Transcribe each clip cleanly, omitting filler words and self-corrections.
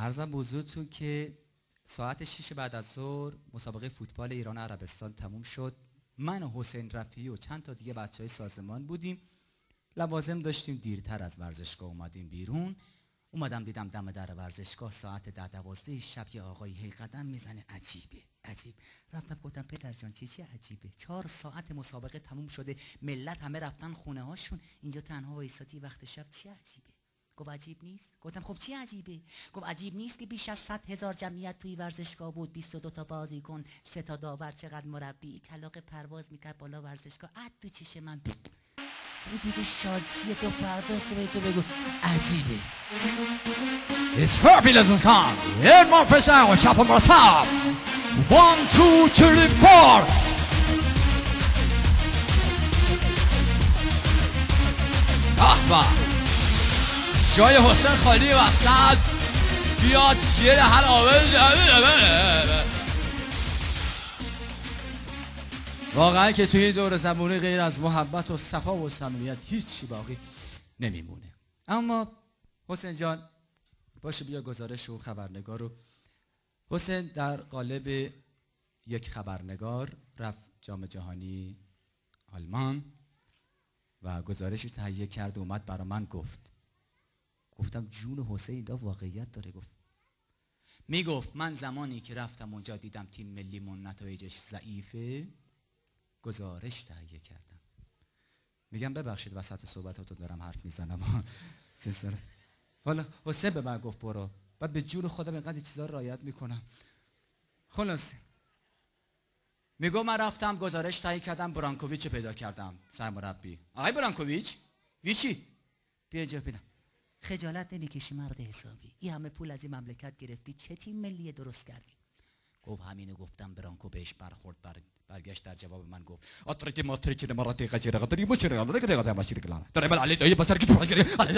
عرضم بزرگتون که ساعت 6 بعد از ظهر مسابقه فوتبال ایران و عربستان تموم شد. من و حسین رفیعی و چند تا دیگه بچهای سازمان بودیم. لوازم داشتیم، دیرتر از ورزشگاه اومدیم بیرون. اومدم دیدم دم در ورزشگاه ساعت 10-12 شب یه آقایی هی قدم میزنه. عجیب. رفتم گفتم پدر جان چی عجیبه؟ 4 ساعت مسابقه تموم شده، ملت همه رفتن خونه هاشون، اینجا تنها وایساتی وقت شب، چی عجیبه؟ گفت عجیب نیست. گفتم خب چی عجیبه؟ گفت عجیب نیست که بیش از 100,000 جمعیت توی ورزشگاه بود، 22 تا بازیکن، 3 تا داور، چقدر مربی، کلاغ پرواز میکرد بالا ورزشگاه. تو چش من دیگه شازی تو فردا صبح تو بگو عجیبه. It's fabulous as can. Edmond Fessin och Chapo Martab. 1, 2, 3, 4. آه جای حسین خالی وسط. بیاد یه دهن آبه. واقعا که توی این دور زمانی غیر از محبت و صفا و صمیمیت هیچی باقی نمیمونه. اما حسین جان باشه بیا گزارش و خبرنگار رو. حسین در قالب یک خبرنگار رفت جام جهانی آلمان و گزارشی تهیه کرد و اومد برا من گفتم جون حسین دا واقعیت داره. میگفت من زمانی که رفتم اونجا دیدم تیم ملیمون نتایجش ضعیفه، گزارش تهیه کردم. میگم ببخشید وسط صحبتاتون دارم حرف میزنم. والا حسین به من گفت برو، بعد به جون خودم اینقدر چیزا رو رعایت میکنم. خلاص میگم من رفتم گزارش تهیه کردم، برانکوویچ پیدا کردم سرمربی. آقای برانکوویچ ویچی بیا اینجا ببینم. خجالت نمیکشی مرد حسابی؟ این همه پول از این مملکت گرفتی، چه تیم ملی درست کردی؟ گفت همینو گفتم. برانکو بهش برخورد، برگشت در جواب من گفت اترتی ماتریچ نمراتی قجیره قدری مشری قدری قدری قدری مشری کلام داره بل علی دایی بسر کی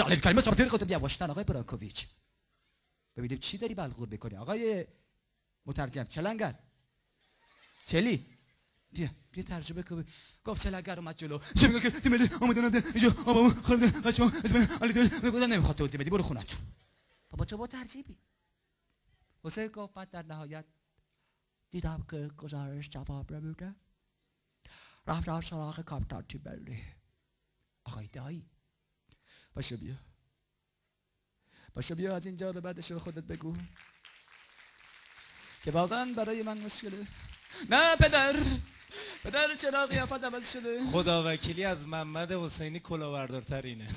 علی کلمه صبر خودت یواشتن. آقای برانکوویچ ببینیم چی داری بلغور میکنی. آقای مترجم چلنگر چلی بیا ترجمه کن. گفت چلنگر اومد جلو چه میگه که ملی اومدن اینجا بابا خالد بچه‌ها علی دایی میگفتن نمیخواد توضیح بدی برو خونه‌تون. بابا تو با ترجیبی. حسین گفت بعد در نهایت دیدم که گزارش جواب نمیده، رفتم سراغ کاپیتان تیم ملی. آقای دایی باشه بیا از اینجا به بعدش رو خودت بگو که واقعا برای من مشکله. نه پدر چرا قیافت عوض شده؟ خدا وکیلی از محمد حسینی کلاهبردارتر اینه.